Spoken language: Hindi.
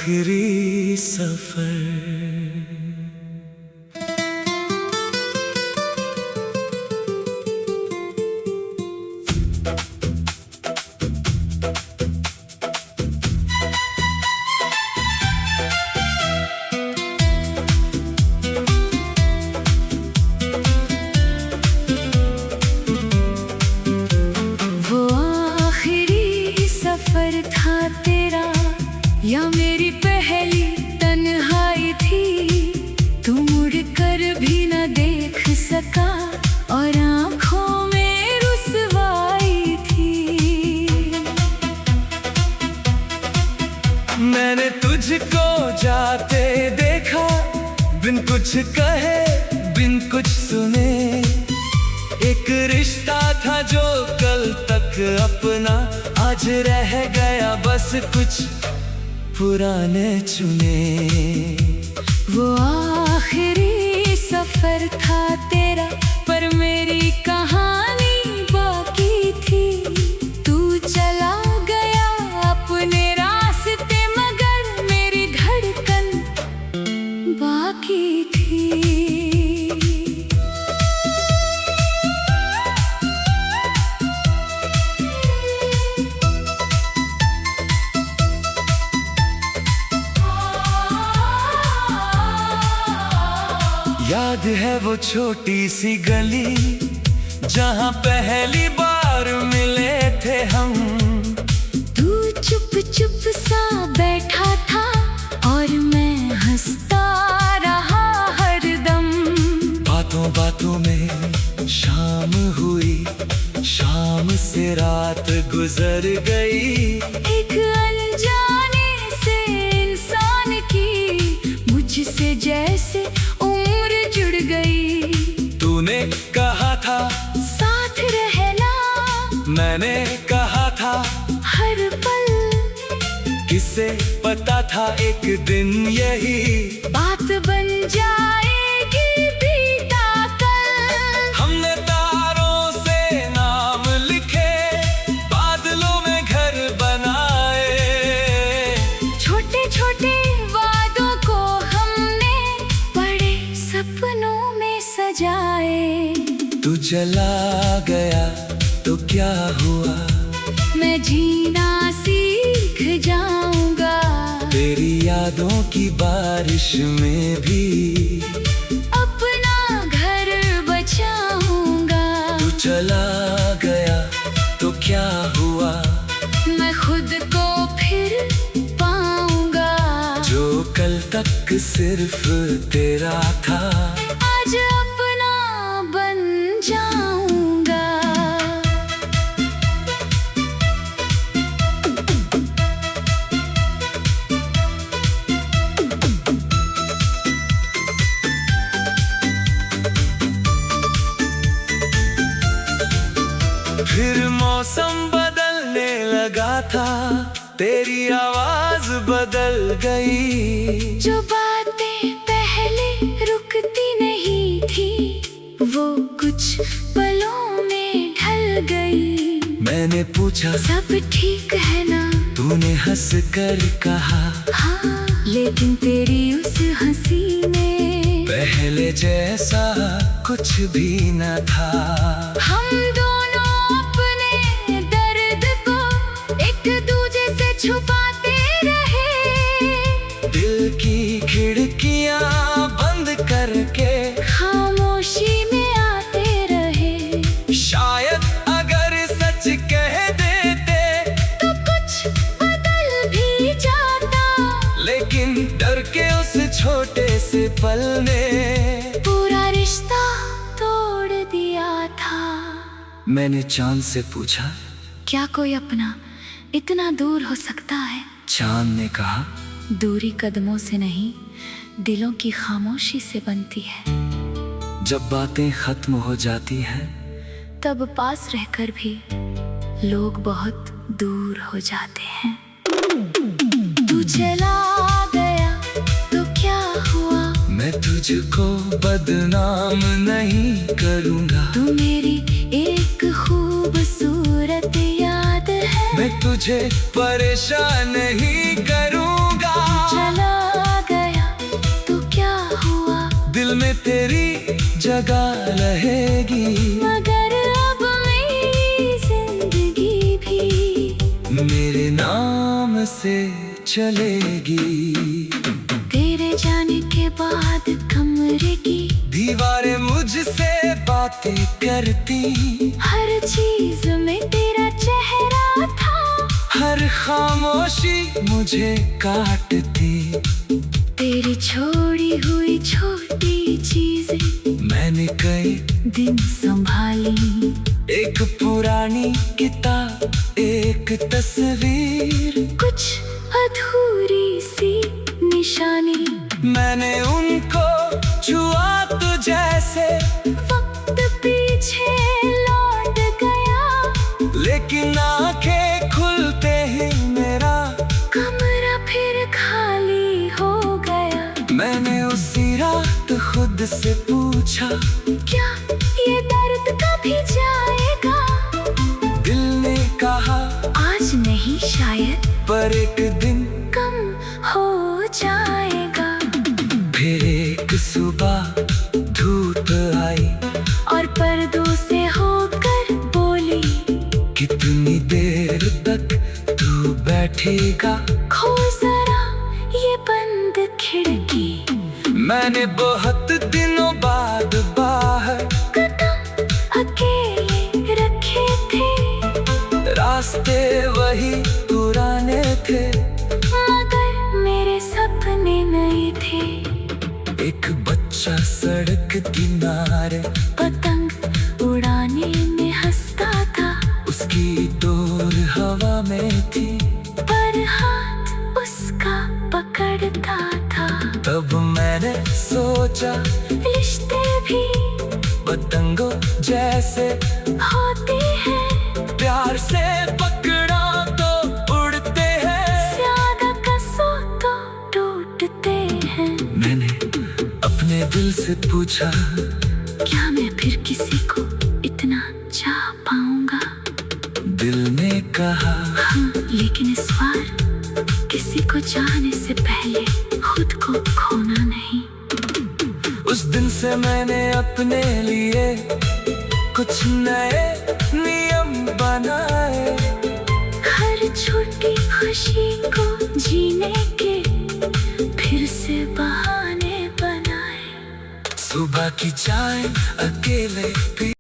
आखिरी सफर। सफर था तेरा या मेरी पहली तन्हाई थी, तू मुड़ कर भी न देख सका और आँखों में रुसवाई थी। मैंने तुझको जाते देखा, बिन कुछ कहे बिन कुछ सुने। एक रिश्ता था जो कल तक अपना, आज रह गया बस कुछ पुराने चुने। वो आखिरी सफर था तेरा, पर मेरी कहानी बाकी थी। तू चला गया अपने रास्ते, मगर मेरी धड़कन बाकी थी। याद है वो छोटी सी गली, जहाँ पहली बार मिले थे हम। तू चुप चुप सा बैठा था और मैं हंसता रहा हरदम। बातों बातों में शाम हुई, शाम से रात गुजर गई। एक अनजाने से इंसान की मुझसे जैसे उम्र जुड़ गई। तूने कहा था साथ रहना, मैंने कहा था हर पल। किसे पता था एक दिन यही बात बन जाएगी बीता कल। हमने तारों से नाम लिखे, बादलों में घर बनाए। छोटे छोटे वादों को हमने बड़े सपनों में सजाए। तू चला गया तो क्या हुआ, मैं जीना सीख जाऊंगा। तेरी यादों की बारिश में भी अपना घर बचाऊंगा। तू चला गया तो क्या हुआ, मैं खुद को फिर पाऊंगा। जो कल तक सिर्फ तेरा था, आज अपना बन जाऊंगा। फिर मौसम बदलने लगा था, तेरी आवाज बदल गई। जो बातें पहले रुकती नहीं थी, वो कुछ पलों में ढल गई। मैंने पूछा सब ठीक है ना, तूने हंस कर कहा हाँ, लेकिन तेरी उस हंसी में पहले जैसा कुछ भी न था। हम दोनों अपने दर्द को एक दूजे से छुपाते रहे। दिल की खिड़कियां बंद करके खामोशी में आते रहे। शायद अगर सच कह देते तो कुछ बदल भी जाता, लेकिन डर के उस छोटे से पल ने पूरा रिश्ता तोड़ दिया था। मैंने चांद से पूछा, क्या कोई अपना इतना दूर हो सकता है? चांद ने कहा, दूरी कदमों से नहीं, दिलों की खामोशी से बनती है। जब बातें खत्म हो जाती हैं, तब पास रहकर भी लोग बहुत दूर हो जाते हैं। तू चला गया तो क्या हुआ, मैं तुझको बदनाम नहीं करूँगा। तू मेरी एक खूबसूरत याद है। मैं तुझे परेशान नहीं करूँगा। लगा रहेगी, मगर अब मेरी जिंदगी भी मेरे नाम से चलेगी। तेरे जाने के बाद कमरे की दीवारें मुझसे बातें करती, हर चीज में तेरा चेहरा था, हर खामोशी मुझे काटती। तेरी छोड़ी हुई छोटी चीजें मैंने कई दिन संभाली, एक पुरानी किताब, एक तस्वीर, कुछ अधूरी सी निशानी। मैंने उनको छुआ तो जैसे वक्त पीछे लौट गया, लेकिन आंखें खुलते ही मेरा कमरा फिर खाली हो गया। मैंने उसी रात खुद से पूछा, क्या ये दर्द कभी जाएगा? दिल ने कहा आज नहीं शायद पर एक दिन कम हो जाएगा। फिर एक सुबह धूप आई और पर्दों से होकर बोली, कितनी देर तक तू बैठेगा? खो जरा ये बंद खिड़की। मैंने बहुत दिनों बाद बाहर कदम अकेले रखे थे, रास्ते वही पुराने थे, मगर मेरे सपने नए थे। एक बच्चा सड़क किनारे पतंग उड़ाने में हंसता था, उसकी डोर हवा में थी, पर हाथ उसका पकड़ता था। तब मैंने सोचा रिश्ते भी पतंगों जैसे होते हैं, प्यार से पकड़ा तो उड़ते हैं, ज्यादा कसो तो टूटते हैं। मैंने अपने दिल से पूछा, क्या मैं फिर किसी को इतना चाह पाऊंगा? दिल ने कहा हाँ, लेकिन इस बार किसी को चाहने से पहले खुद को खोना नहीं। उस दिन से मैंने अपने लिए कुछ नए नियम बनाए, हर छोटी खुशी को जीने के फिर से बहाने बनाए। सुबह की चाय अकेले पी